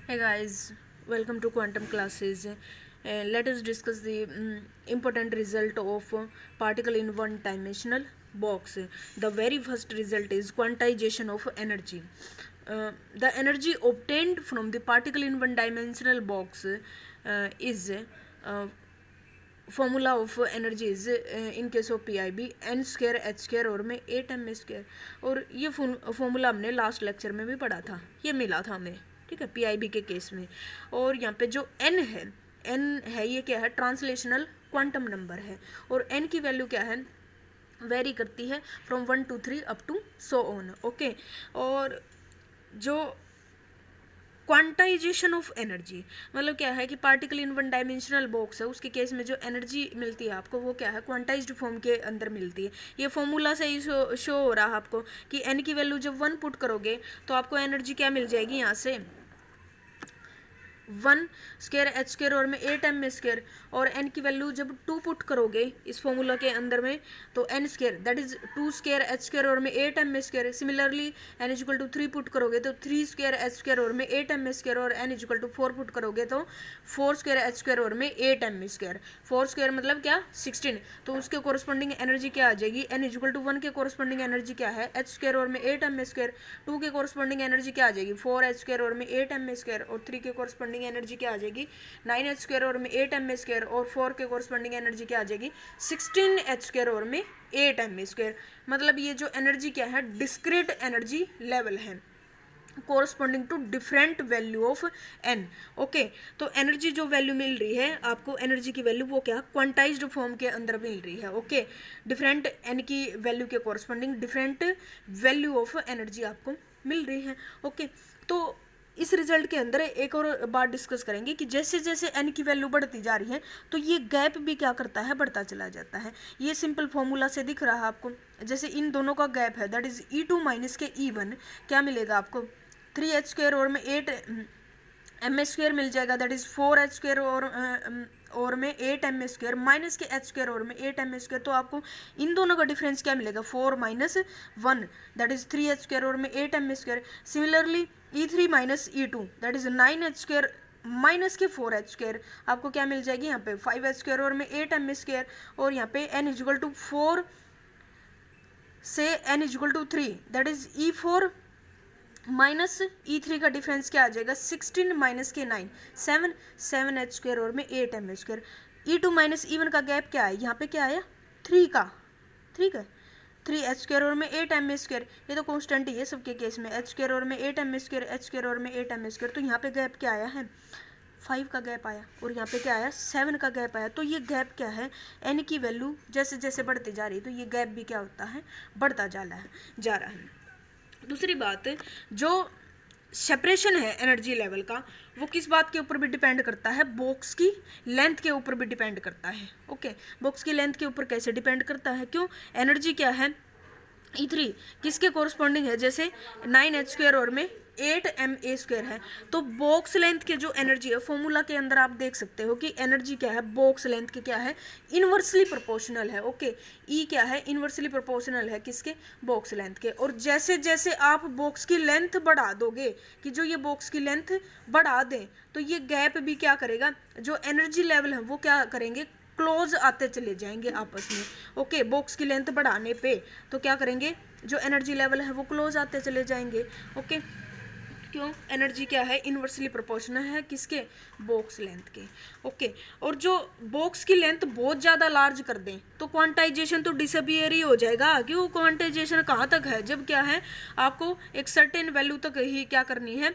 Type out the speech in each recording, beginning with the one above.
Hey guys, welcome to quantum classes. Let us discuss the important result of particle in one dimensional box. The very first result is quantization of energy. The energy obtained from the particle in one dimensional box is formula of energy is in case of P I B N square H square और में 8 m²। और ये formula हमने last lecture में भी पढ़ा था, ये मिला था हमें, ठीक है, पी आई बी के केस में। और यहाँ पे जो एन है ये क्या है, ट्रांसलेशनल क्वांटम नंबर है। और एन की वैल्यू क्या है, वेरी करती है from 1 to 3 up to so on. Okay, और जो क्वांटाइजेशन ऑफ एनर्जी मतलब क्या है कि particle in one dimensional box है, उसके केस में जो एनर्जी मिलती है आपको वो क्या है, क्वांटाइज्ड फॉर्म के अंदर मिलती है। ये फॉर्मूला से ही शो हो रहा है आपको कि एन की वैल्यू जब 1 पुट करोगे तो आपको एनर्जी क्या मिल जाएगी, यहाँ से 1² एच स्क्र और में 8m²। और एन की वैल्यू जब 2 पुट करोगे इस फॉर्मूला के अंदर में तो n² that is 2² H square और में 8m²। Similarly N equal to 3 put करोगे तो 3² एच स्क्र और में 8m²। और एन इक्वल टू 4 पुट करोगे तो 4² एच स्क्र और में 8m²। 4² मतलब क्या, 16। तो उसके कोरस्पॉन्डिंग एनर्जी क्या आ जाएगी, एन इक्वल टू 1 के कोरस्पॉन्डिंग एनर्जी क्या है, h² और में 8m²। 2 के कोरस्पॉन्डिंग एनर्जी क्या आ जाएगी, 4h² और में 8m²। और 3 के कोरस्पॉन्डिंग एनर्जी क्या आ जाएगी, 9h² और में 8m²। और 4 के कोरस्पॉन्डिंग एनर्जी क्या आ जाएगी, 16h² और में 8m²। मतलब ये जो एनर्जी क्या है, डिस्क्रीट एनर्जी लेवल है corresponding to different value of N. Okay, तो एनर्जी जो वैल्यू मिल रही है आपको, एनर्जी की वैल्यू वो क्या, क्वांटाइज्ड फॉर्म के अंदर मिल रही है। ओके, डिफरेंट एन की वैल्यू के corresponding different value of energy आपको मिल रही है। ओके, तो इस रिजल्ट के अंदर एक और बात डिस्कस करेंगे कि जैसे जैसे एन की वैल्यू बढ़ती जा रही है तो ये गैप भी क्या करता है, बढ़ता चला जाता है। ये सिंपल फॉर्मूला से दिख रहा है आपको, जैसे इन दोनों का गैप है दैट इज E2 माइनस के E1 क्या मिलेगा आपको, 3h² और में 8m² मिल जाएगा दैट इज 4h² और में 8m² माइनस के h² और में 8m²। तो आपको इन दोनों का डिफरेंस क्या मिलेगा, 4 माइनस 1 दैट इज 3h² और में 8m²। Similarly E3 minus E2 that is 9h² minus के 4h²। आपको क्या मिल जाएगी यहाँ पे 5h² और में 8m²। और यहाँ पे n इक्वल टू 4 से n equal to 3 that is E4 minus E3 का डिफरेंस क्या आ जाएगा, 16 माइनस के 9 7h² और में 8m²। E2 माइनस E1 का गैप क्या है, यहाँ पे क्या आया 3 का, ठीक है, 3h² और में 8m²। ये तो कॉन्स्टेंट ही है सबके केस में, h² और में 8m², h² और में 8m²। तो यहाँ पे गैप क्या आया है, 5 का गैप आया। और यहाँ पे क्या आया, 7 का गैप आया। तो ये गैप क्या है, n की वैल्यू जैसे जैसे बढ़ती जा रही है तो ये गैप भी क्या होता है, बढ़ता जा रहा है। दूसरी बात, जो सेपरेशन है एनर्जी लेवल का वो किस बात के ऊपर भी डिपेंड करता है, बॉक्स की लेंथ के ऊपर भी डिपेंड करता है। ओके, बॉक्स की लेंथ के ऊपर कैसे डिपेंड करता है, क्यों, एनर्जी क्या है E3 किसके कोरस्पॉन्डिंग है, जैसे 9h² और में 8ma² है। तो बॉक्स लेंथ के जो एनर्जी है फॉर्मूला के अंदर आप देख सकते हो कि एनर्जी क्या है, बॉक्स लेंथ के क्या है, इनवर्सली प्रोपोर्शनल है। ओके, ई क्या है, इनवर्सली प्रोपोर्शनल है किसके, बॉक्स लेंथ के। और जैसे जैसे आप बॉक्स की लेंथ बढ़ा दोगे, कि जो ये बॉक्स की लेंथ बढ़ा दें तो ये गैप भी क्या करेगा, जो एनर्जी लेवल है वो क्या करेंगे, क्लोज आते चले जाएंगे आपस में। ओके, बॉक्स की लेंथ बढ़ाने पे तो क्या करेंगे, जो एनर्जी लेवल है वो क्लोज आते चले जाएंगे। ओके, क्यों, एनर्जी क्या है, इनवर्सली प्रोपोर्शनल है किसके, बॉक्स लेंथ के। ओके, और जो बॉक्स की लेंथ बहुत ज़्यादा लार्ज कर दें तो क्वांटाइजेशन तो डिसअपियर ही हो जाएगा। क्यों, क्वांटाइजेशन कहाँ तक है, जब क्या है आपको एक सर्टेन वैल्यू तक ही क्या करनी है,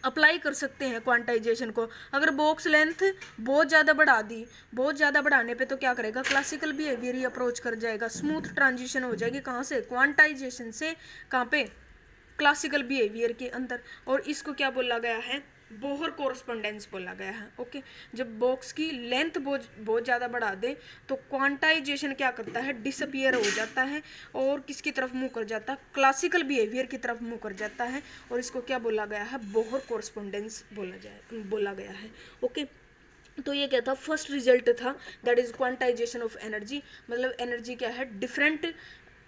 अप्लाई कर सकते हैं क्वांटाइजेशन को। अगर बॉक्स लेंथ बहुत ज़्यादा बढ़ा दी, बहुत ज़्यादा बढ़ाने पे तो क्या करेगा, क्लासिकल बिहेवियर ही अप्रोच कर जाएगा, स्मूथ ट्रांजिशन हो जाएगी कहाँ से, क्वांटाइजेशन से कहाँ पे, क्लासिकल बिहेवियर के अंदर। और इसको क्या बोला गया है, बोहर कोरस्पोंडेंस बोला गया है। ओके, जब बॉक्स की लेंथ बहुत ज़्यादा बढ़ा दे तो क्वांटाइजेशन क्या करता है, डिसअपियर हो जाता है और किसकी तरफ मुंह कर जाता है, क्लासिकल बिहेवियर की तरफ मुंह कर जाता है। और इसको क्या बोला गया है, बोहर कोरस्पोंडेंस बोला गया है। ओके, तो ये क्या था, फर्स्ट रिजल्ट था that is quantisation of energy. मतलब एनर्जी क्या है, different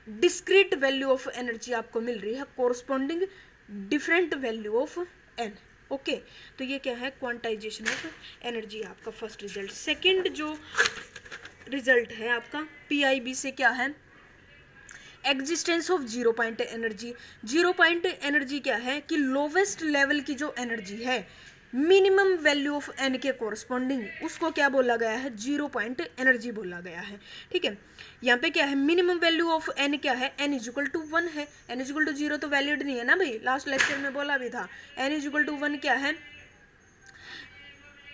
discrete value of energy आपको मिल रही है corresponding different value of N. Okay, तो ये क्या है, क्वांटाइजेशन ऑफ एनर्जी आपका फर्स्ट रिजल्ट। सेकंड जो रिजल्ट है आपका पीआईबी से क्या है, existence of zero point energy. Zero point energy क्या है कि लोवेस्ट लेवल की जो एनर्जी है मिनिमम वैल्यू ऑफ एन के कोरस्पॉन्डिंग, उसको क्या बोला गया है, जीरो पॉइंट एनर्जी बोला गया है। ठीक है, यहाँ पे क्या है, मिनिमम वैल्यू ऑफ एन क्या है, एन इज इक्वल टू 1 है। एन इज इक्वल टू 0 तो वैलिड नहीं है ना भाई, लास्ट लेक्चर में बोला भी था। एन इज इक्वल टू 1 क्या है,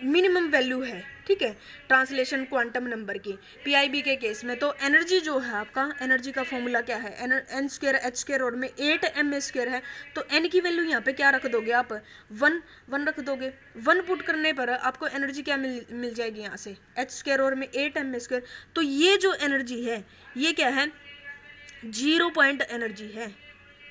मिनिमम वैल्यू है। ठीक है, ट्रांसलेशन क्वांटम नंबर की। पीआईबी के केस में तो एनर्जी जो है आपका, एनर्जी का फॉर्मूला क्या है, एन स्क्वायर एच स्क्वायर और में 8 एम स्क्वायर है, तो एन की वैल्यू यहाँ पे क्या रख दोगे आप, 1 रख दोगे। 1 पुट करने पर आपको एनर्जी क्या मिल जाएगी यहाँ से, एच स्क्वायर और में 8 एम स्क्वायर। तो ये जो एनर्जी है ये क्या है, जीरो पॉइंट एनर्जी है।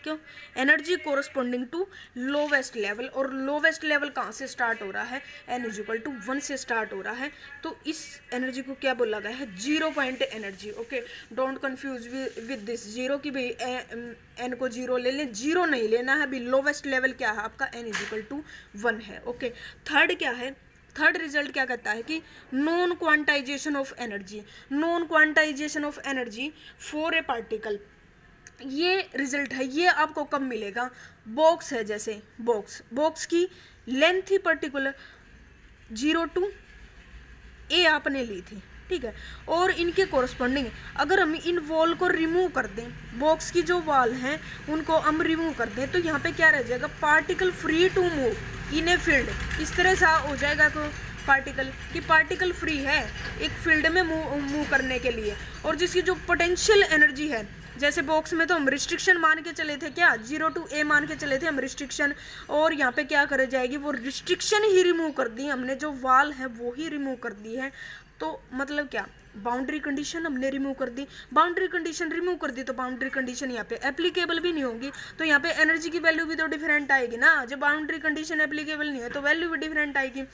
क्यों, energy corresponding to lowest level, और लोवेस्ट लेवल कहाँ से स्टार्ट हो रहा है, एन इज इक्वल टू 1 से स्टार्ट हो रहा है। तो इस एनर्जी को क्या बोला गया है, zero point energy. Okay, don't confuse with this zero की भाई एन को जीरो ले लें, जीरो नहीं लेना है भी, लोवेस्ट लेवल क्या है आपका, एन इज इक्वल टू 1 है। ओके, थर्ड क्या है, थर्ड रिजल्ट क्या कहता है कि non quantization of energy. Non quantization of energy for a particle, ये रिजल्ट है। ये आपको कब मिलेगा, बॉक्स है जैसे बॉक्स की length he particular 0 to A आपने ली थी। ठीक है, और इनके कोरस्पॉन्डिंग अगर हम इन वॉल को रिमूव कर दें, बॉक्स की जो वॉल हैं उनको हम रिमूव कर दें, तो यहाँ पे क्या रह जाएगा, particle free to move in a field. इस तरह से हो जाएगा को पार्टिकल कि पार्टिकल फ्री है एक फील्ड में मूव करने के लिए। और जिसकी जो पोटेंशियल एनर्जी है, जैसे बॉक्स में तो हम रिस्ट्रिक्शन मान के चले थे, क्या 0 to A मान के चले थे हम रिस्ट्रिक्शन, और यहाँ पे क्या करे जाएगी, वो रिस्ट्रिक्शन ही रिमूव कर दी हमने, जो वाल है वो ही रिमूव कर दी है। तो मतलब क्या, बाउंड्री कंडीशन हमने रिमूव कर दी। बाउंड्री कंडीशन रिमूव कर दी तो बाउंड्री कंडीशन यहाँ पे एप्लीकेबल भी नहीं होगी, तो यहाँ पे एनर्जी की वैल्यू भी तो डिफरेंट आएगी ना। जब बाउंड्री कंडीशन एप्लीकेबल नहीं है तो वैल्यू भी डिफरेंट आएगी।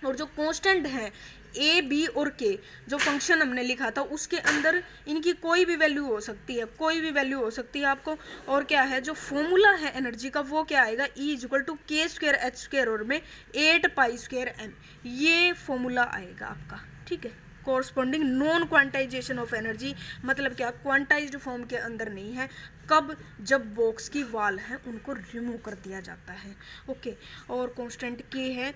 और जो कांस्टेंट है ए बी और के, जो फंक्शन हमने लिखा था उसके अंदर इनकी कोई भी वैल्यू हो सकती है, कोई भी वैल्यू हो सकती है आपको। और क्या है, जो फॉर्मूला है एनर्जी का वो क्या आएगा, ई इज इक्वल टू के स्क्वायर एच स्क्वायर और में 8 पाई स्क्वायर एम, ये फॉर्मूला आएगा आपका। ठीक है, corresponding non quantization of energy मतलब क्या, क्वांटाइज्ड फॉर्म के अंदर नहीं है। कब, जब बॉक्स की वॉल है उनको रिमूव कर दिया जाता है। ओके, और कांस्टेंट के है,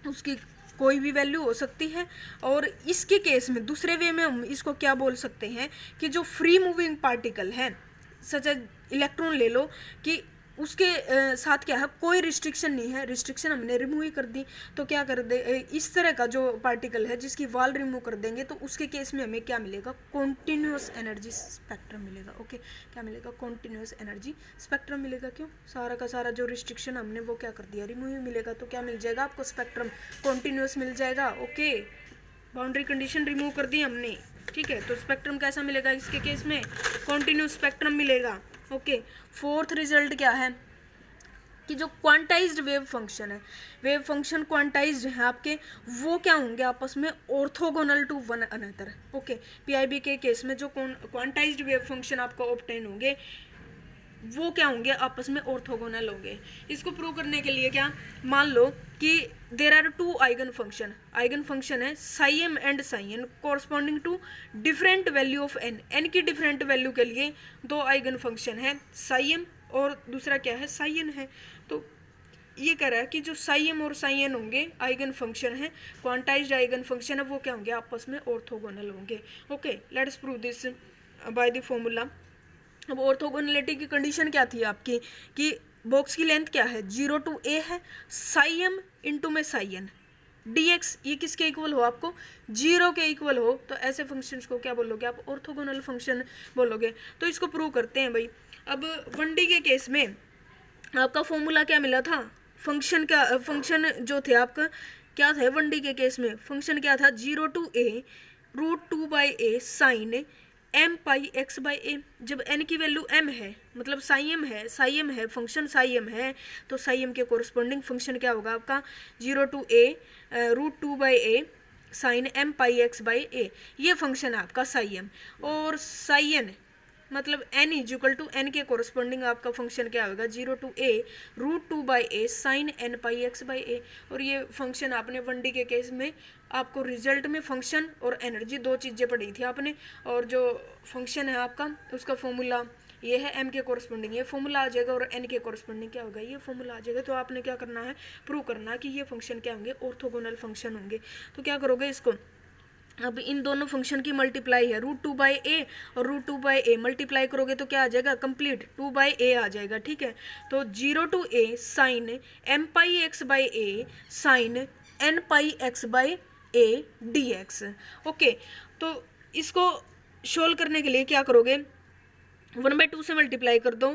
उसकी कोई भी वैल्यू हो सकती है। और इसके केस में दूसरे वे में हम इसको क्या बोल सकते हैं कि जो फ्री मूविंग पार्टिकल है, सच इलेक्ट्रॉन ले लो, कि उसके साथ क्या है, कोई रिस्ट्रिक्शन नहीं है, रिस्ट्रिक्शन हमने रिमूव ही कर दी। तो क्या कर दे, इस तरह का जो पार्टिकल है जिसकी वॉल रिमूव कर देंगे तो उसके केस में हमें क्या मिलेगा, कॉन्टिन्यूस एनर्जी स्पेक्ट्रम मिलेगा। ओके, क्या मिलेगा, कॉन्टिन्यूस एनर्जी स्पेक्ट्रम मिलेगा। क्यों, सारा का सारा जो रिस्ट्रिक्शन हमने वो क्या कर दिया, रिमूव ही मिलेगा। तो क्या मिल जाएगा आपको, स्पेक्ट्रम कॉन्टिन्यूस मिल जाएगा। ओके, बाउंड्री कंडीशन रिमूव कर दी हमने। ठीक है, तो स्पेक्ट्रम कैसा मिलेगा इसके केस में, कॉन्टिन्यूस स्पेक्ट्रम मिलेगा। ओके, फोर्थ रिजल्ट क्या है कि जो क्वांटाइज्ड वेव फंक्शन है, वेव फंक्शन क्वांटाइज्ड है आपके, वो क्या होंगे आपस में, orthogonal to one another. Okay, PIB के केस में जो क्वांटाइज्ड वेव फंक्शन आपको ऑब्टेन होंगे वो क्या होंगे, आपस में ऑर्थोगोनल होंगे। इसको प्रूव करने के लिए क्या, मान लो कि there are 2 eigen function, eigen function है psi M and psi N corresponding to different value of N. N की डिफरेंट वैल्यू के लिए 2 आइगन फंक्शन है, साई एम और दूसरा क्या है, साई एन है। तो ये कह रहा है कि जो साई एम और साई एन होंगे आइगन फंक्शन है, क्वांटाइज्ड आइगन फंक्शन है, वो क्या होंगे, आपस में ऑर्थोगोनल होंगे। Okay, let's prove this by the formula. अब ऑर्थोगोनलिटी की कंडीशन क्या थी आपकी कि बॉक्स की लेंथ क्या है, 0 to A है, साई एम इंटू में साई एन dx, ये किसके इक्वल हो, आपको 0 के इक्वल हो, तो ऐसे फंक्शंस को क्या बोलोगे आप, ऑर्थोगोनल फंक्शन बोलोगे। तो इसको प्रूव करते हैं भाई। अब 1D के केस में आपका फॉर्मूला क्या मिला था, फंक्शन क्या, फंक्शन जो थे आपका क्या था 1D के केस में, फंक्शन क्या था, 0 to A √2/A sine m pi x by A. जब n की वैल्यू m है मतलब साई एम है, साई एम है फंक्शन, साई एम है, तो साई एम के कोरस्पॉन्डिंग फंक्शन क्या होगा आपका, 0 to A √2/A sine m pi x by A, ये फंक्शन है आपका साई एम। और साई एन मतलब n इक्वल टू n के कोरस्पॉन्डिंग आपका फंक्शन क्या होगा 0 to a √2/a sine n pi x by a। और ये फंक्शन आपने 1D के केस में आपको रिजल्ट में फंक्शन और एनर्जी दो चीज़ें पढ़ी थी आपने। और जो फंक्शन है आपका उसका फॉर्मूला ये है m के कोरस्पॉन्डिंग ये फॉर्मूला आ जाएगा और n के कोरस्पॉन्डिंग क्या होगा ये फॉर्मूला आ जाएगा। तो आपने क्या करना है प्रूव करना है कि ये फंक्शन क्या होंगे ऑर्थोगोनल फंक्शन होंगे। तो क्या करोगे इसको अब इन दोनों फंक्शन की मल्टीप्लाई है √2/a और √2/a मल्टीप्लाई करोगे तो क्या आ जाएगा कंप्लीट 2/a आ जाएगा। ठीक है तो 0 to a sine m pi x by a sine n pi x by a dx। Okay तो इसको सोल्व करने के लिए क्या करोगे 1/2 से मल्टीप्लाई कर दो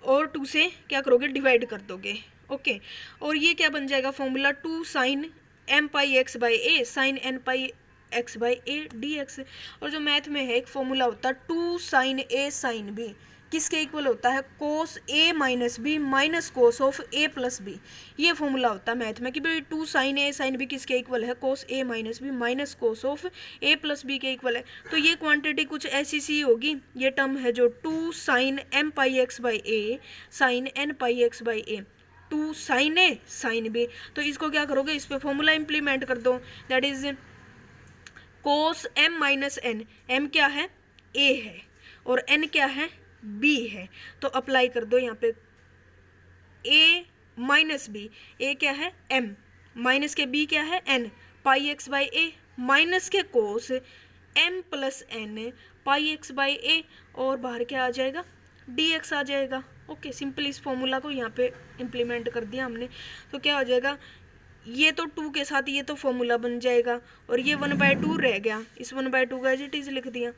और 2 से क्या करोगे डिवाइड कर दोगे। ओके और ये क्या बन जाएगा formula 2 sine m pi x by a sine n pi x by a dx। और जो मैथ में है एक फॉर्मूला होता है 2 साइन a साइन b किसके इक्वल होता है cos a minus B minus cos of a plus B. ये फॉर्मूला होता है मैथ में कि भाई 2 साइन a साइन b किसके इक्वल है cos a minus B minus cos of a plus B के इक्वल है। तो ये क्वांटिटी कुछ ऐसी सी होगी ये टर्म है जो 2 sine m pi x by a sine n pi x by a 2 sine a sine b। तो इसको क्या करोगे इस पर फॉर्मूला इम्प्लीमेंट कर दो that is cos m minus n m क्या है a है और n क्या है b है। तो अप्लाई कर दो यहाँ पे a माइनस बी a क्या है m माइनस के b क्या है n pi x by a minus के कोस m plus n pi x by a और बाहर क्या आ जाएगा dx आ जाएगा। ओके सिंपल इस फॉर्मूला को यहाँ पे इम्प्लीमेंट कर दिया हमने। तो क्या हो जाएगा ये तो 2 के साथ ये तो फॉर्मूला बन जाएगा और ये 1/2 रह गया इस 1/2 का एज इट इज लिख दिया।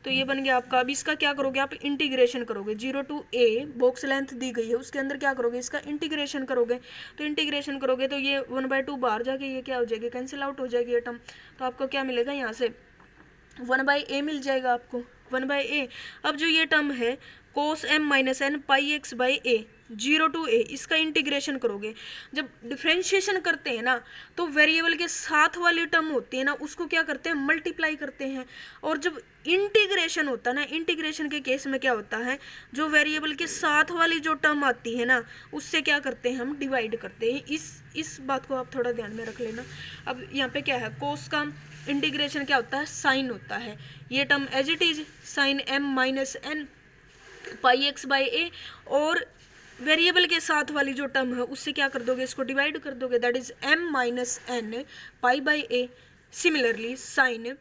तो ये बन गया आपका। अब इसका क्या करोगे आप इंटीग्रेशन करोगे 0 to a बॉक्स लेंथ दी गई है उसके अंदर क्या करोगे इसका इंटीग्रेशन करोगे। तो इंटीग्रेशन करोगे तो ये 1/2 बाहर जाके ये क्या हो जाएगी कैंसिल आउट हो जाएगी ये टर्म। तो आपको क्या मिलेगा यहाँ से 1/a मिल जाएगा आपको 1/a। अब जो ये टर्म है कोस m minus n pi x by a 0 to a इसका इंटीग्रेशन करोगे। जब डिफ्रेंशिएशन करते हैं ना तो वेरिएबल के साथ वाली टर्म होती है ना उसको क्या करते हैं मल्टीप्लाई करते हैं। और जब इंटीग्रेशन होता है ना इंटीग्रेशन के केस में क्या होता है जो वेरिएबल के साथ वाली जो टर्म आती है ना उससे क्या करते हैं हम डिवाइड करते हैं। इस बात को आप थोड़ा ध्यान में रख लेना। अब यहाँ पे क्या है कोस का इंटीग्रेशन क्या होता है साइन होता है ये term as it is sine m minus n pi x by a और वेरिएबल के साथ वाली जो टर्म है उससे क्या कर दोगे इसको डिवाइड कर दोगे that is m minus n pi by a। Similarly sine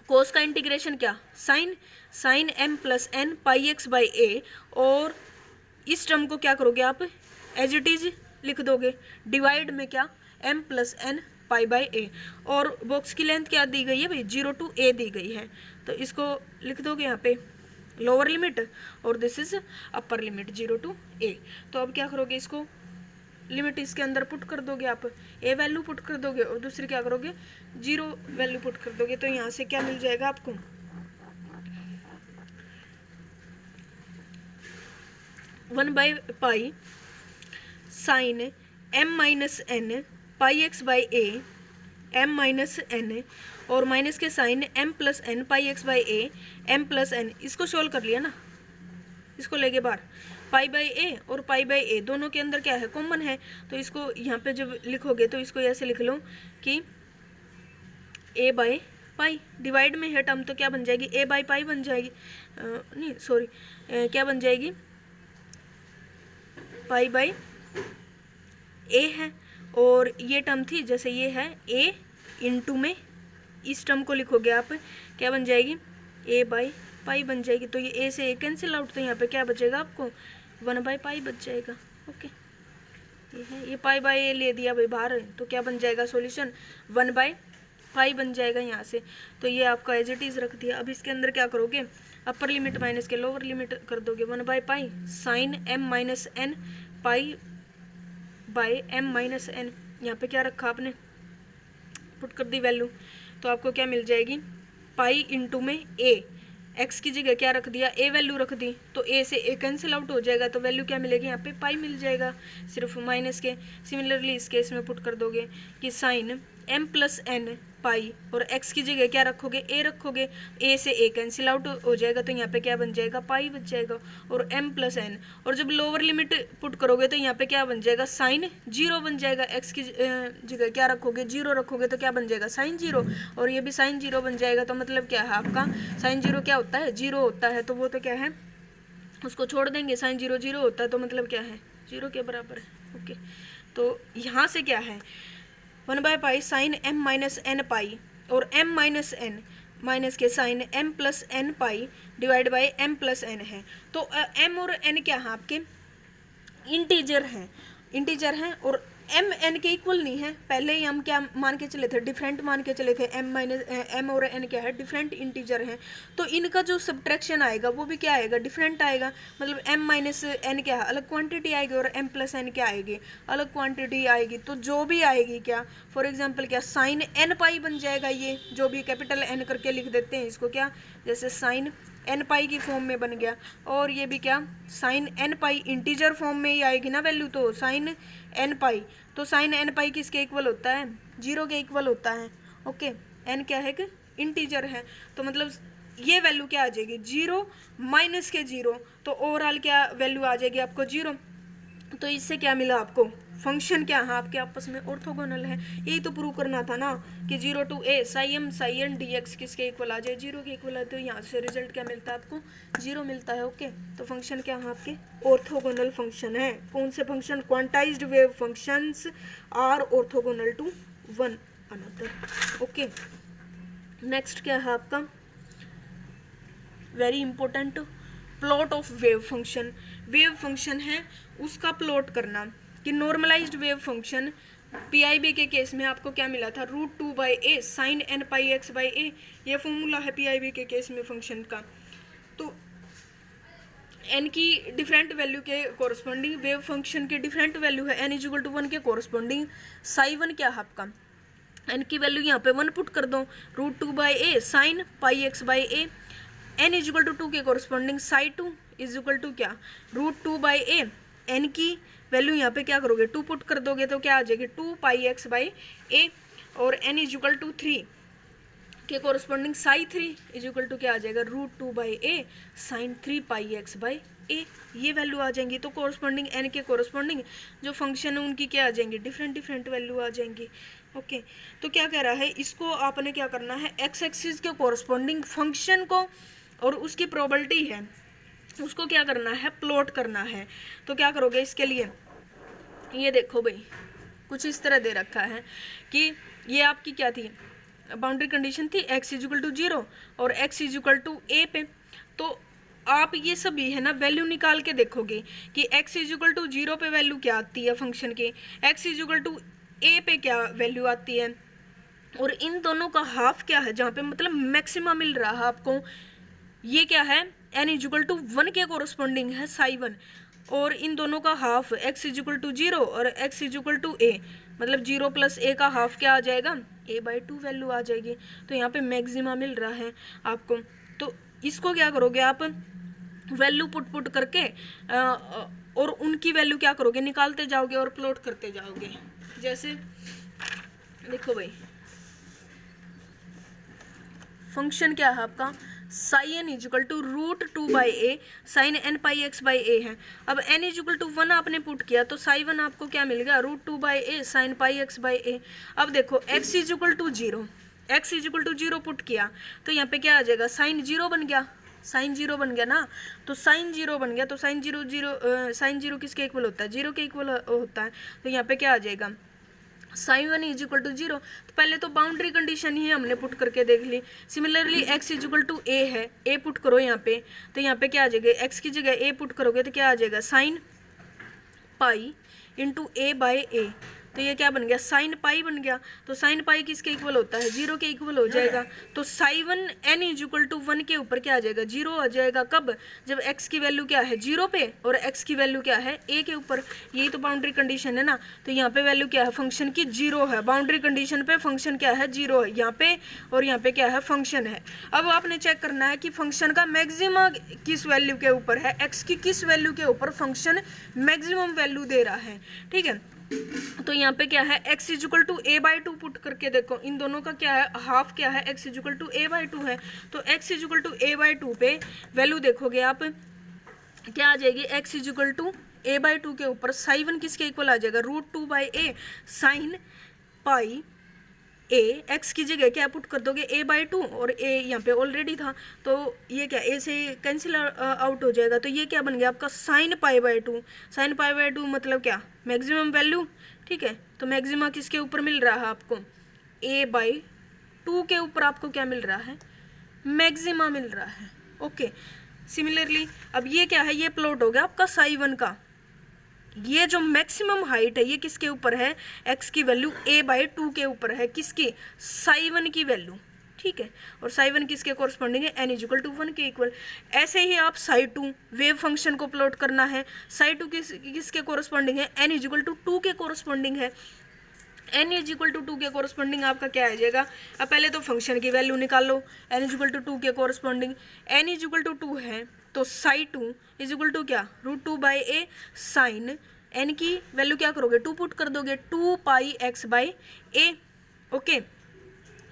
cos का इंटीग्रेशन क्या sine m plus n pi x by a और इस टर्म को क्या करोगे आप एज इट इज लिख दोगे डिवाइड में क्या m plus n pi by a। और बॉक्स की लेंथ क्या दी गई है भाई 0 to a दी गई है तो इसको लिख दोगे यहाँ पे लोअर लिमिट और this is upper limit 0 to a। तो अब क्या करोगे इसको लिमिट इसके अंदर पुट कर दोगे आप a वैल्यू पुट कर दोगे और दूसरी क्या करोगे 0 वैल्यू पुट कर दोगे। तो यहाँ से क्या मिल जाएगा आपको 1/पाई sine m minus n pi x by a m minus n और माइनस के sine m plus n pi x by a m plus n इसको सोल्व कर लिया ना इसको लेके बाहर पाई बाई a और पाई बाई a दोनों के अंदर क्या है कॉमन है। तो इसको यहाँ पे जब लिखोगे तो इसको ऐसे लिख लो कि a बाई पाई डिवाइड में है टर्म तो क्या बन जाएगी a बाई पाई बन जाएगी नहीं सॉरी क्या बन जाएगी पाई बाई a है और ये टर्म थी जैसे ये है a इंटू में इस टर्म को लिखोगे आप क्या बन जाएगी a बाई पाई बन जाएगी। तो ये a से a कैंसिल आउट तो यहाँ पे क्या बचेगा आपको 1/पाई बच जाएगा। ओके ये है ये पाई बाई a ले दिया भाई बाहर तो क्या बन जाएगा सॉल्यूशन 1/पाई बन जाएगा यहाँ से। तो ये आपका एज इट इज रख दिया। अब इसके अंदर क्या करोगे अपर लिमिट माइनस के लोअर लिमिट कर दोगे 1/पाई sine m minus n pi by m minus n यहाँ पे क्या रखा आपने पुट कर दी वैल्यू। तो आपको क्या मिल जाएगी पाई इंटू में a x की जगह क्या रख दिया a वैल्यू रख दी तो a से a कैंसिल आउट हो जाएगा तो वैल्यू क्या मिलेगी यहाँ पे पाई मिल जाएगा सिर्फ माइनस के। सिमिलरली इस केस में पुट कर दोगे कि sign m plus n pi, और x की जगह क्या रखोगे, a रखोगे, a से a कैंसिल आउट हो जाएगा, तो यहाँ पे क्या बन जाएगा, पाई बच जाएगा, और m प्लस n। और जब लोअर लिमिट पुट करोगे तो यहाँ पे क्या बन जाएगा, साइन 0 बन जाएगा। x की जगह क्या रखोगे, 0 रखोगे, तो क्या बन जाएगा, साइन 0, और ये भी साइन 0 बन जाएगा। तो मतलब क्या है आपका, साइन 0 क्या होता है, 0 होता है, तो वो तो क्या है, उसको छोड़ देंगे, साइन 0 0 होता है, तो मतलब क्या है, 0 के बराबर है। ओके, तो यहाँ से क्या है, 1/पाई sine m minus n pi, और m माइनस n माइनस के sine m plus n pi divide by m plus n है। तो m और n क्या है आपके, इंटीजर हैं, और m n के इक्वल नहीं है। पहले ही हम क्या मान के चले थे, डिफरेंट मान के चले थे। m और n क्या है, डिफरेंट इंटीजर हैं, तो इनका जो सब्ट्रैक्शन आएगा वो भी क्या आएगा, डिफरेंट आएगा। मतलब m माइनस n क्या है, अलग क्वांटिटी आएगी, और m प्लस n क्या आएगी, अलग क्वांटिटी आएगी। तो जो भी आएगी क्या, फॉर एग्जाम्पल क्या, साइन n पाई बन जाएगा, ये जो भी कैपिटल N करके लिख देते हैं इसको, क्या जैसे साइन n पाई की फॉर्म में बन गया, और ये भी क्या, साइन n पाई इंटीजर फॉर्म में ही आएगी ना वैल्यू, तो साइन n पाई, तो साइन n पाई किसके इक्वल होता है, 0 के इक्वल होता है। ओके, n क्या है कि इंटीजर है, तो मतलब ये वैल्यू क्या आ जाएगी, 0 माइनस के 0, तो ओवरऑल क्या वैल्यू आ जाएगी आपको 0। तो इससे क्या मिला आपको, फंक्शन क्या है आपके आपस में ऑर्थोगोनल है। यही तो प्रूव करना था ना कि 0 to a Sai n dx किसके इक्वल आ जाए, 0 के इक्वल है। तो यहाँ से रिजल्ट क्या मिलता है आपको, 0 मिलता है। ओके, तो फंक्शन क्या है आपके, ऑर्थोगोनल फंक्शन है। कौन से function, quantized wave functions are orthogonal to one another. Okay, next क्या है आपका, very important, plot of wave function है उसका प्लॉट करना, कि नॉर्मलाइज्ड वेव फंक्शन पीआईबी के केस में आपको क्या मिला था, √2/a sine n pi x by a, ये फॉर्मूला है पीआईबी के केस में फंक्शन का। तो n की डिफरेंट वैल्यू के कोरस्पॉन्डिंग वेव फंक्शन की डिफरेंट वैल्यू है, n इक्वल टू 1 के कोरस्पॉन्डिंग साई 1 क्या है आपका, n की वैल्यू यहाँ पे 1 पुट कर दो, √2/a sine pi x by a, n equal to 2 के corresponding psi 2 is equal to क्या, √2/a, n की वैल्यू यहाँ पे क्या करोगे, 2 पुट कर दोगे तो क्या आ जाएगी, 2 पाई x बाई a, और n इज इक्वल टू 3 के corresponding psi 3 is equal to क्या आ जाएगा, √2/a sine 3 pi x by a, ये वैल्यू आ जाएंगी। तो कोरस्पॉन्डिंग n के कोरस्पॉन्डिंग जो फंक्शन है उनकी क्या आ जाएंगी, डिफरेंट वैल्यू आ जाएंगी। ओके, तो क्या कह रहा है, इसको आपने क्या करना है, x एक्सिस के कोरस्पॉन्डिंग फंक्शन को और उसकी प्रोबेबिलिटी है उसको क्या करना है, प्लॉट करना है। तो क्या करोगे इसके लिए, ये देखो भाई कुछ इस तरह दे रखा है कि ये आपकी क्या थी, बाउंड्री कंडीशन थी x इज इक्वल टू 0 और x is equal to a पे। तो आप ये सभी है ना वैल्यू निकाल के देखोगे कि x इज इक्वल टू 0 पे वैल्यू क्या आती है फंक्शन के, x is equal to a पे क्या वैल्यू आती है, और इन दोनों का हाफ क्या है, जहाँ पे मतलब मैक्सिमम मिल रहा है आपको, ये क्या है, n इज इक्वल टू 1 के कोरस्पॉन्डिंग है साई 1, और इन दोनों का half x is equal to 0 और x is equal to a, मतलब 0 प्लस a का हाफ क्या आ जाएगा, a/2 वैल्यू आ जाएगी। तो यहाँ पे मैक्सिमा मिल रहा है आपको। तो इसको क्या करोगे आप, वैल्यू पुट करके और उनकी वैल्यू क्या करोगे, निकालते जाओगे और प्लॉट करते जाओगे। जैसे देखो भाई फंक्शन क्या है आपका, psi n is equal to √2/a sine n pi x by a है। अब n इज इक्वल टू 1 आपने पुट किया तो साई 1 आपको क्या मिल गया, √2/a sine pi x by a। अब देखो x is equal to 0, x is equal to 0 put किया तो यहाँ पे क्या आ जाएगा, साइन 0 बन गया, साइन 0 बन गया ना। तो साइन 0 बन गया तो साइन 0 किसके इक्वल होता है, 0 के इक्वल होता है। तो यहाँ पे क्या आ जाएगा, साइन 1 इज इक्वल टू 0। तो पहले तो बाउंड्री कंडीशन ही हमने पुट करके देख ली। Similarly x is equal to a है, a पुट करो यहाँ पे, तो यहाँ पे क्या आ जाएगा, x की जगह a पुट करोगे तो क्या आ जाएगा, sine pi into a by a। तो ये क्या बन गया, साइन पाई बन गया। तो साइन पाई किसके इक्वल होता है, 0 के इक्वल हो जाएगा। तो psi 1 n is equal to 1 के ऊपर क्या आ जाएगा, 0 आ जाएगा। कब, जब x की वैल्यू क्या है 0 पे और x की वैल्यू क्या है a के ऊपर। यही तो बाउंड्री कंडीशन है ना। तो यहाँ पे वैल्यू क्या है फंक्शन की, 0 है। बाउंड्री कंडीशन पे फंक्शन क्या है, 0 है यहाँ पे, और यहाँ पे क्या है फंक्शन है। अब आपने चेक करना है कि फंक्शन का मैक्सिमा किस वैल्यू के ऊपर है, x की किस वैल्यू के ऊपर फंक्शन मैक्सिमम वैल्यू दे रहा है। ठीक है, तो यहाँ पे क्या है x is equal to a by two put करके देखो, इन दोनों का क्या है, हाफ क्या है, x is equal to a by two है। तो x is equal to a by two पे वैल्यू देखोगे आप, क्या आ जाएगी, x is equal to a by two के ऊपर साई वन किसके इक्वल आ जाएगा, root two by A sine pi A, X की जगह क्या पुट कर दोगे, a बाई टू, और a यहाँ पे ऑलरेडी था तो ये क्या a से कैंसिल आउट हो जाएगा, तो ये क्या बन गया आपका sine pi by two. Sine pi by two मतलब क्या, मैक्सिमम वैल्यू, ठीक है। तो मैक्सिमा किसके ऊपर मिल रहा है आपको, a बाई टू के ऊपर आपको क्या मिल रहा है, मैक्सिमा मिल रहा है। ओके, सिमिलरली अब ये क्या है, ये प्लॉट हो गया आपका साई वन का। ये जो मैक्सिमम हाइट है ये किसके ऊपर है, x की वैल्यू a बाई टू के ऊपर है, किसकी, साई वन की वैल्यू, ठीक है। और साई वन किसके कोरस्पॉन्डिंग है, n इजिकल टू वन के इक्वल। ऐसे ही आप साई टू वेव फंक्शन को प्लॉट करना है, साई टू किसके कोरस्पॉन्डिंग है, n इजिकल टू टू के कोरस्पॉन्डिंग है। n इजिकल टू टू के कोरस्पॉन्डिंग आपका क्या आ जाएगा, अब पहले तो फंक्शन की वैल्यू निकाल लो, n इजिकल टू टू के corresponding n is equal to two है तो साई टू इजिकल टू क्या, root two by A sine n की वैल्यू क्या करोगे, टू पुट कर दोगे, two pi X by A. Okay,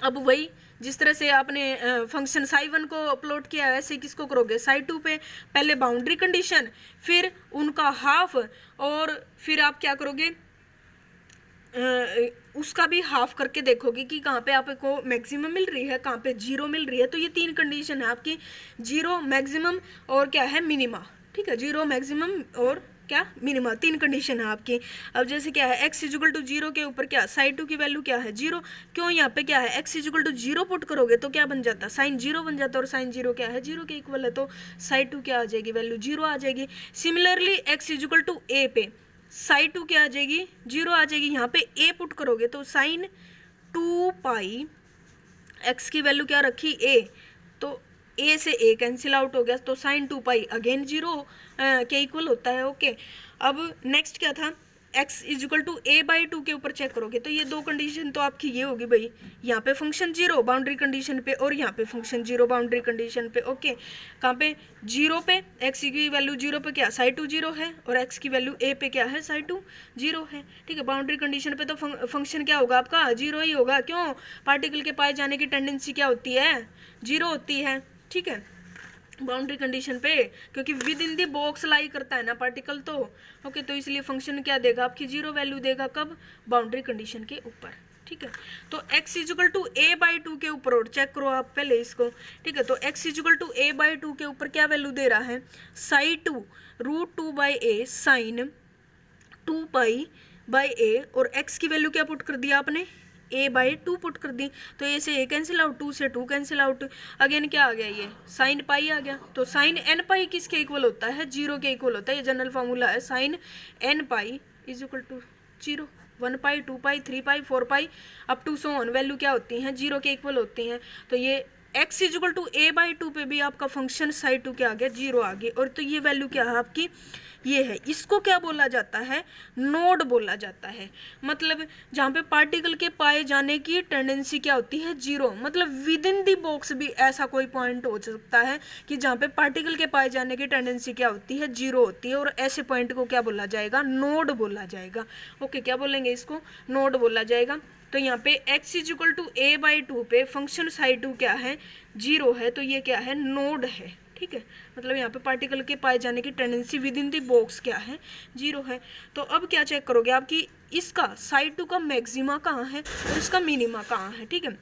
अब वही जिस तरह से आपने फंक्शन साई वन को प्लॉट किया है वैसे किसको करोगे, साई टू पे पहले बाउंड्री कंडीशन, फिर उनका हाफ, और फिर आप क्या करोगे, उसका भी हाफ करके देखोगे कि कहाँ पे आपको मैक्सिमम मिल रही है, कहाँ पे जीरो मिल रही है। तो ये तीन कंडीशन है आपकी, जीरो, मैक्सिमम और क्या है, मिनिमा, ठीक है। जीरो, मैक्सिमम और क्या, मिनिमा, तीन कंडीशन है आपकी। अब जैसे क्या है, x इजिकल टू जीरो के ऊपर क्या, साइन टू की वैल्यू क्या है, जीरो, क्यों, यहाँ पे क्या है, x is equal to zero put करोगे तो क्या बन जाता है, साइन जीरो बन जाता है, और साइन जीरो क्या है, जीरो के इक्वल है, तो साइन टू क्या आ जाएगी, वैल्यू जीरो आ जाएगी। Similarly x is equal to a पे साई टू क्या आ जाएगी, जीरो आ जाएगी, यहाँ पे a पुट करोगे तो साइन टू पाई x की वैल्यू क्या रखी, a, तो a से a कैंसिल आउट हो गया, तो sine two pi again zero के इक्वल होता है। ओके, अब नेक्स्ट क्या था, x is equal to a by two के ऊपर चेक करोगे तो ये दो कंडीशन तो आपकी ये होगी भाई, यहाँ पे फंक्शन जीरो बाउंड्री कंडीशन पे, और यहाँ पे फंक्शन जीरो बाउंड्री कंडीशन पे। ओके, कहाँ पे, जीरो पे x की वैल्यू जीरो पे क्या, साई टू जीरो है, और x की वैल्यू a पे क्या है, साई टू जीरो है, ठीक है। बाउंड्री कंडीशन पे तो फंक्शन क्या होगा आपका, जीरो ही होगा, क्यों, पार्टिकल के पाए जाने की टेंडेंसी क्या होती है, जीरो होती है, ठीक है, बाउंड्री कंडीशन पे, क्योंकि विद इन दी बॉक्स लाई करता है ना पार्टिकल, तो ओके, तो इसलिए फंक्शन क्या देगा आपकी, जीरो वैल्यू देगा, कब, बाउंड्री कंडीशन के ऊपर, ठीक है। तो x is equal to a by two के ऊपर, और चेक करो आप पहले इसको, ठीक है। तो x is equal to a by two के ऊपर क्या वैल्यू दे रहा है, psi two root two by A sine two pi by A, और x की वैल्यू क्या पुट कर दिया आपने, a बाई टू पुट कर दी, तो a से a कैंसिल आउट, टू से टू कैंसिल आउट, अगेन क्या आ गया, ये साइन पाई आ गया, तो साइन n पाई किसके इक्वल होता है, जीरो के इक्वल होता है, ये जनरल फार्मूला है, sine n pi is equal to zero, 1 pi 2 pi 3 pi 4 pi up to so on, value क्या होती हैं, जीरो के इक्वल होती हैं। तो ये x is equal to a by two पे भी आपका फंक्शन साई टू क्या आ गया, जीरो आ गया, और तो ये वैल्यू क्या है आपकी, ये है, इसको क्या बोला जाता है, नोड बोला जाता है। मतलब जहाँ पे पार्टिकल के पाए जाने की टेंडेंसी क्या होती है, जीरो, मतलब विद इन दी बॉक्स भी ऐसा कोई पॉइंट हो सकता है कि जहाँ पे पार्टिकल के पाए जाने की टेंडेंसी क्या होती है, जीरो होती है, और ऐसे पॉइंट को क्या बोला जाएगा, नोड बोला जाएगा। ओके, क्या बोलेंगे इसको, नोड बोला जाएगा। तो यहाँ पे x is equal to a by two पे फंक्शन साई टू क्या है, जीरो है, तो ये क्या है, नोड है, ठीक है। मतलब यहाँ पे पार्टिकल के पाए जाने की tendency with in the box क्या है, जीरो है। तो अब क्या चेक करोगे आपकी, इसका साई टू का मैक्सिमा कहाँ है और इसका मिनिमा कहाँ है, ठीक है।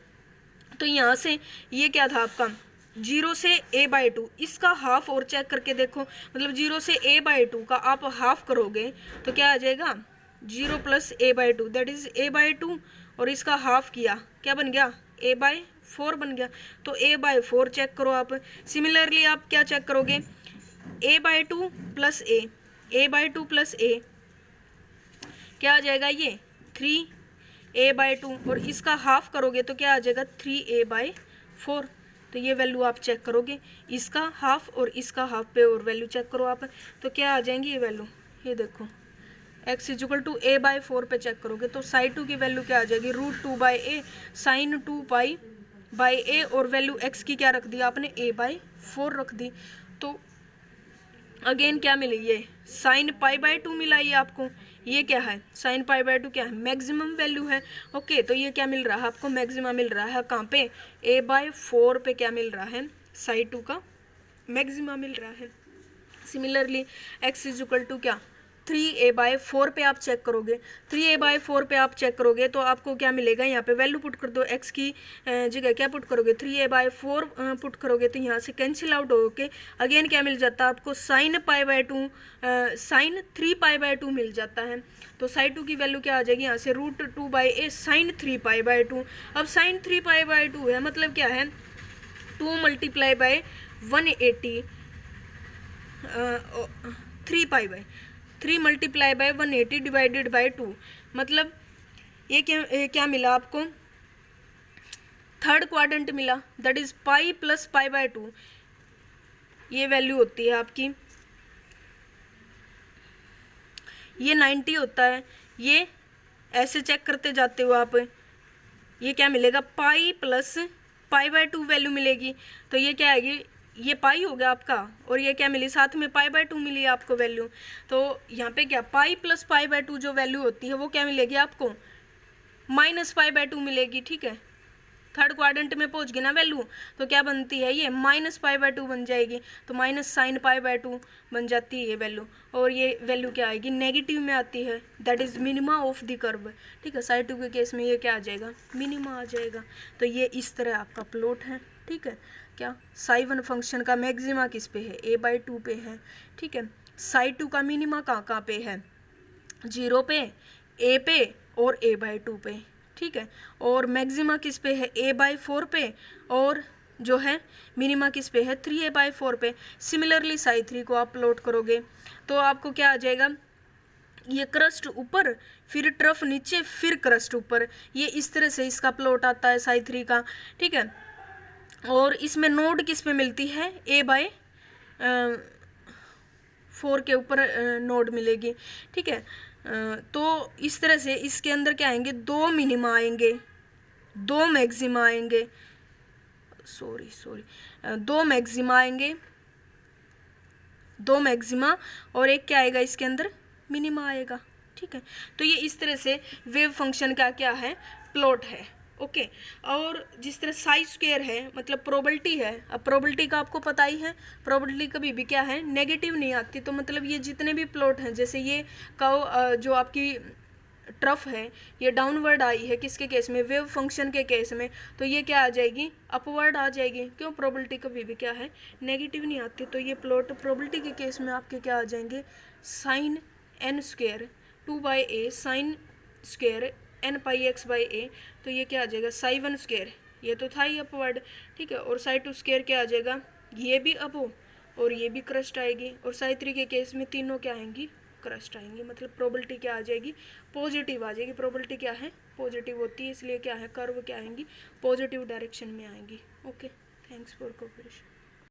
तो यहाँ से ये क्या था आपका, जीरो से a बाई टू, इसका हाफ और चेक करके देखो, मतलब जीरो से a बाई टू का आप हाफ करोगे तो क्या आ जाएगा, zero plus a by to, that is a by two, और इसका हाफ किया क्या बन गया, a बाई फोर बन गया, तो a बाई फोर चेक करो आप। सिमिलरली आप क्या चेक करोगे, a by two plus a by two plus a क्या आ जाएगा, ये 3a बाई टू, और इसका हाफ करोगे तो क्या आ जाएगा, 3a बाई फोर। तो ये वैल्यू आप चेक करोगे, इसका हाफ और इसका हाफ पे, और वैल्यू चेक करो आप, तो क्या आ जाएंगी ये वैल्यू, ये देखो x is equal to a by four पे चेक करोगे तो साई टू की वैल्यू क्या आ जाएगी, root two by A sine two pi by A, और वैल्यू x की क्या रख दी आपने, a बाई फोर रख दी। तो अगेन क्या मिली, ये साइन π/2 मिला ये आपको। ये क्या है, साइन π/2 क्या है, मैक्सिमम वैल्यू है। ओके, तो ये क्या मिल रहा है आपको, मैक्सिमम मिल रहा है कहाँ पे, a/4 पे क्या मिल रहा है, साई2 का मैक्सिमा मिल रहा है। Similarly x is equal to क्या, 3a/4 पे आप चेक करोगे, 3a/4 पे आप चेक करोगे तो आपको क्या मिलेगा, यहाँ पे वैल्यू पुट कर दो, x की जगह क्या पुट करोगे, 3a/4 पुट करोगे तो यहाँ से कैंसिल आउट हो के अगेन क्या मिल जाता है आपको, साइन π/2 साइन 3π/2 मिल जाता है। तो साई2 की वैल्यू क्या आ जाएगी, यहाँ से √2/a साइन 3π/2। अब साइन 3π/2 है मतलब क्या है, 2 × 180 3 × 180 डिवाइडेड बाई 2, मतलब ये क्या मिला आपको, थर्ड क्वाड्रेंट मिला, दैट इज π + π/2। ये वैल्यू होती है आपकी, ये 90 होता है। ये ऐसे चेक करते जाते हो आप, ये क्या मिलेगा, π + π/2 वैल्यू मिलेगी। तो ये क्या आएगी, ये पाई हो गया आपका, और ये क्या मिली साथ में π/2 मिली आपको वैल्यू। तो यहाँ पे क्या π + π/2 जो वैल्यू होती है वो क्या मिलेगी आपको, -π/2 मिलेगी। ठीक है, थर्ड क्वाड्रेंट में पहुंच गई ना वैल्यू, तो क्या बनती है ये -π/2 बन जाएगी, तो -sin π/2 बन जाती है ये वैल्यू। और ये वैल्यू क्या आएगी, नेगेटिव में आती है, that is minima of the curve. ठीक है, साई2 के केस में ये क्या आ जाएगा, मिनिमा आ जाएगा। तो ये इस तरह आपका प्लॉट है। ठीक है, क्या साई1 फंक्शन का मैक्सिमा किस पे है, a/2 पे है। ठीक है, साई2 का मिनिमा कहाँ पे है, 0 पे, a पे और a/2 पे। ठीक है, और मैक्सिमा किस पे है, a/4 पे, और जो है मिनिमा किस पे है, 3a/4 पे। सिमिलरली साई3 को आप प्लॉट करोगे तो आपको क्या आ जाएगा, ये क्रस्ट ऊपर, फिर ट्रफ नीचे, फिर क्रस्ट ऊपर, ये इस तरह से इसका प्लॉट आता है साई3 का। ठीक है, और इसमें नोड किस पे मिलती है, a/4 के ऊपर नोड मिलेगी। ठीक है, तो इस तरह से इसके अंदर क्या आएंगे, 2 मिनिमा आएंगे, 2 मैक्सिमा आएंगे, दो मैक्सिमा आएंगे, 2 मैक्सिमा, और एक क्या आएगा इसके अंदर, मिनिमा आएगा। ठीक है, तो ये इस तरह से वेव फंक्शन का क्या है, प्लॉट है। ओके, और जिस तरह साई2 है मतलब प्रोबेबिलिटी है, अब प्रोबेबिलिटी का आपको पता ही है, प्रोबेबिलिटी कभी भी क्या है, नेगेटिव नहीं आती। तो मतलब ये जितने भी प्लॉट हैं, जैसे ये जो आपकी ट्रफ है ये डाउनवर्ड आई है, किसके केस में, वेव फंक्शन के केस में, तो ये क्या आ जाएगी, अपवर्ड आ जाएगी। क्यों, प्रोबेबिलिटी कभी भी क्या है, नेगेटिव नहीं आती। तो ये प्लॉट प्रोबेबिलिटी के केस में आपके क्या आ जाएंगे, sign n² 2/a sine square n πx/a। तो ये क्या आ जाएगा, साई1², ये तो था ही अपवर्ड। ठीक है, और साई2² क्या आ जाएगा, ये भी अबो और ये भी क्रस्ट आएगी, और साई3 के केस में तीनों क्या आएंगी, क्रस्ट आएंगी। मतलब प्रोबेबिलिटी क्या आ जाएगी, पॉजिटिव आ जाएगी। प्रोबेबिलिटी क्या है, पॉजिटिव होती है, इसलिए क्या है, कर्व क्या आएंगी, पॉजिटिव डायरेक्शन में आएंगी। Okay, thanks for cooperation.